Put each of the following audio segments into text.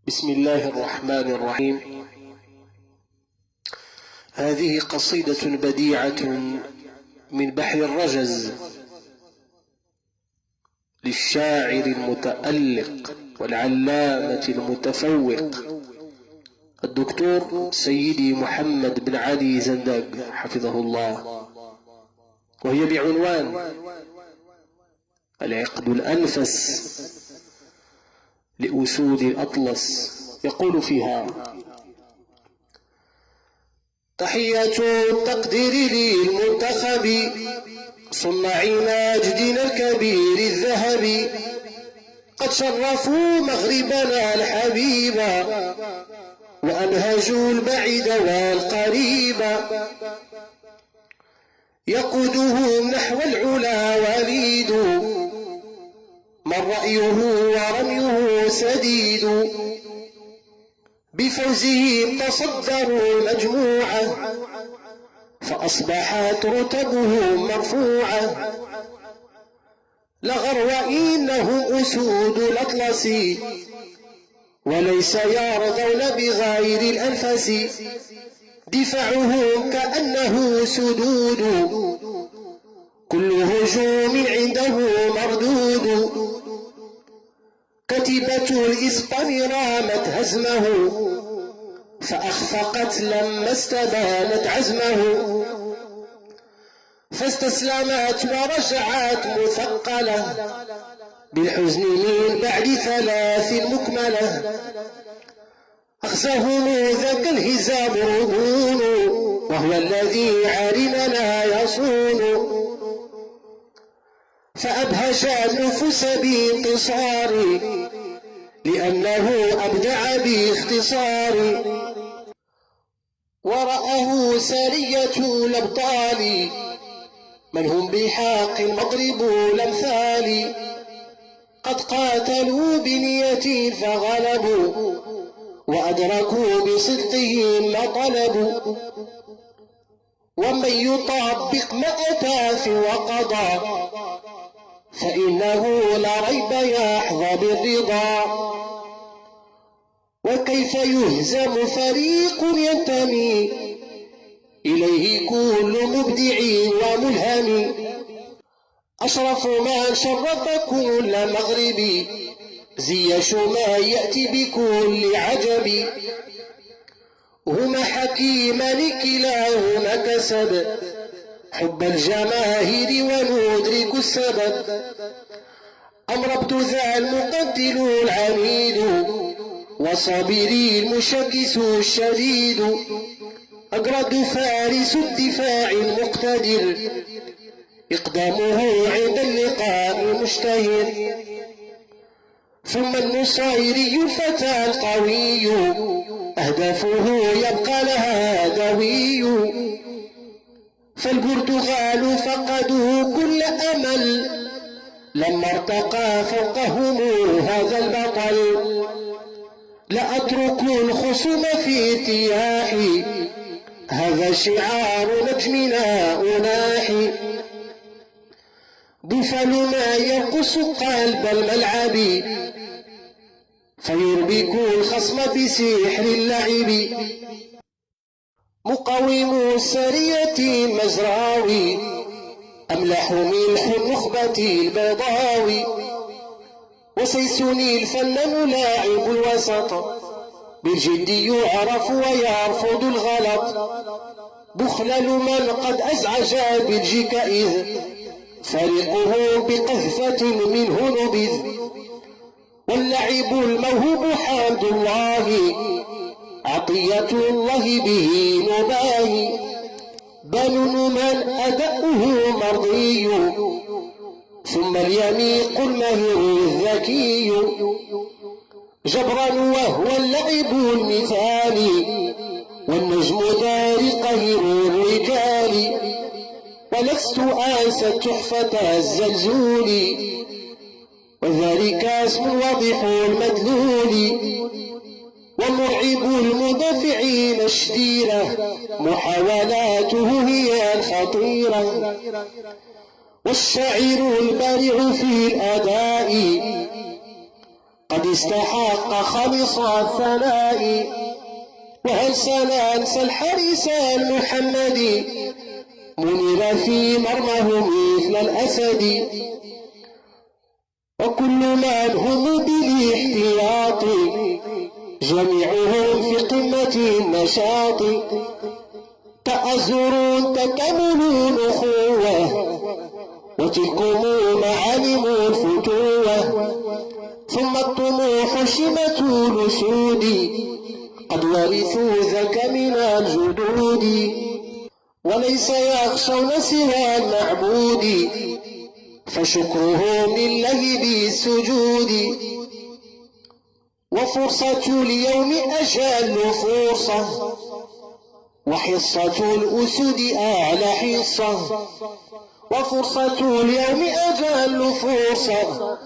بسم الله الرحمن الرحيم. هذه قصيدة بديعة من بحر الرجز للشاعر المتألق والعلامة المتفوق الدكتور سيدي محمد بن علي زندق حفظه الله، وهي بعنوان العقد الأنفس لأسود الأطلس. يقول فيها: تحية التقدير للمنتخب صناع مجدنا الكبير الذهبي، قد شرفوا مغربنا الحبيب وأنهجوا البعيد والقريب، يقودهم نحو العلا وليد، من رأيه ورميه سديد، بفوزهم تصدروا المجموعة فأصبحت رتبهم مرفوعة، لغرو إنهم أسود الأطلس وليس يرضون بغير الأنفس، دفاعهم كأنه سدود كل هجوم عنده مردود، كتيبة الإسبان رامت هزمه فأخفقت لما استبانت عزمه، فاستسلمت ورجعت مثقلة بالحزن من بعد 3 مكملة، أخزاهم ذاك الهزام رهون وهو الذي عارمنا يصون، فأبهج النفوس بانتصار لأنه أبدع باختصار، ورآه سارية الأبطال من هم بحق مضرب الأمثال، قد قاتلوا بنية فغلبوا وأدركوا بصدقهم ما طلبوا، ومن يطبق ما أتى وقضى فإنه لا ريب يحظى بالرضا، وكيف يهزم فريق ينتمي إليه كل مبدع وملهم، أشرف من شرف كل مغربي زي ما يأتي بكل عجب، هما حكيمان كلاهما كسب حب الجماهير وندرك السبب، أمربت ذا المقتل العنيد وصابري المشكس الشديد، أجرد فارس الدفاع المقتدر إقدامه عند اللقاء مشتهر، ثم النصيري الفتى القوي أهدافه يبقى لها دوي، فالبرتغال فقدوا كل أمل لما ارتقى فوقهم هذا البطل، لأترك الخصوم في ارتياحي هذا شعار نجمنا أناحي، بفل ما يرقص قلب الملعب فيربك الخصم بسحر اللعب، مقاوم السرية المزراوي أملح ملح النخبة البيضاوي، وسيسني الفنان لاعب الوسط بالجد يعرف ويرفض الغلط، بخلل من قد أزعج بلجيك إذ فريقه بقذفة منه نبذ، واللعب الموهوب حمد الله عطية الله به نباهي، بنون من أداؤه مرضي ثم اليميق المهر الذكي، جبرا وهو اللعب المثالي والنجم دار قهر الرجال، ولست آنسى تحفة الزلزول وذلك اسم واضح المدلول، ومرعب المدافعين الشديرة محاولاته هي الخطيرة، والشاعر البارع في الأداء قد استحق خالص الثناء. وهل سننسى الحارس المحمدي منير في مرمه مثل الأسد. وكل من هم بالاحتياط جميعهم في قمة النشاط. تأزر تكمل الأخوة وتلكم معالم الفتوة. ثم الطموح شمة الأسود قد ورثوا ذاك من الجدود. وليس يخشون سوى المعبود فشكرهم لله بالسجود. وفرصة اليوم أجل فرصة وحصة الأسود أعلى حصة. وفرصة اليوم أجل فرصة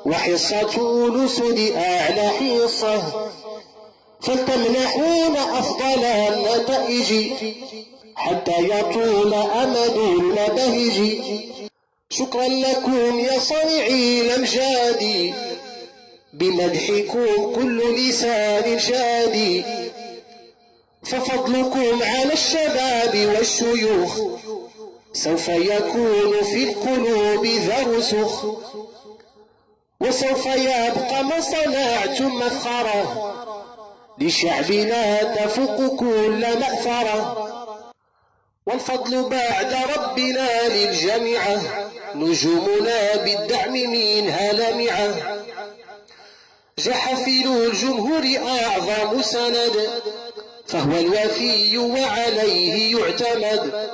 وحصة الأسود أعلى حصة. فلتمنحون أفضل النتائج حتى يطول أمد المباهج. شكرا لكم يا صانعي الأمجاد بمدحكم كل لسان شادي. ففضلكم على الشباب والشيوخ سوف يكون في القلوب ذا رسخ. وسوف يبقى ما صنعتم مفخرة لشعبنا تفوق كل مأثرة. والفضل بعد ربنا للجميعة نجومنا بالدعم منها لامعة. جحفل الجمهور أعظم سند فهو الوفي وعليه يعتمد.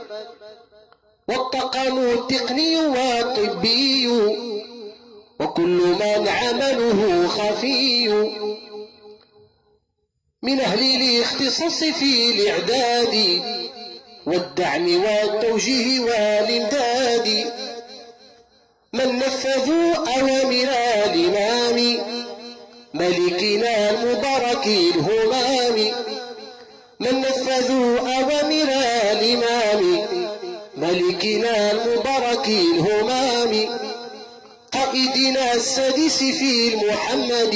والطاقم التقني والطبي وكل من عمله خفي من أهل الاختصاص في الإعداد والدعم والتوجيه والإمداد. من نفذوا أوامر الإمام ملكنا المبارك الهمام. من نفذوا أوامر الإمام ملكنا المبارك الهمام. قائدنا السادس في المحمد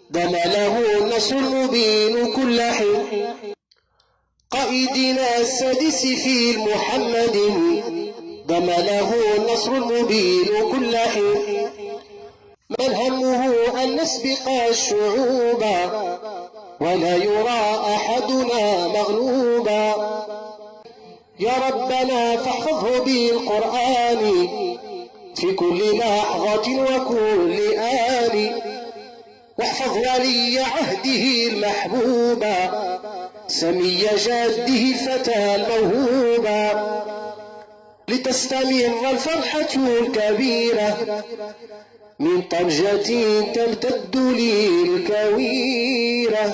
دم له النصر المبين كل حين. قائدنا السادس في المحمد دم له النصر المبين كل حين. من همه أن نسبق الشعوب ولا يرى أحدنا مغلوبا. يا ربنا فاحفظه بالقرآن في كل لحظة وكل آن. واحفظ ولي عهده المحبوبا سمي جده الفتى الموهوبا. لتستمر الفرحة الكبيرة من طنجة تمتد للكويرة.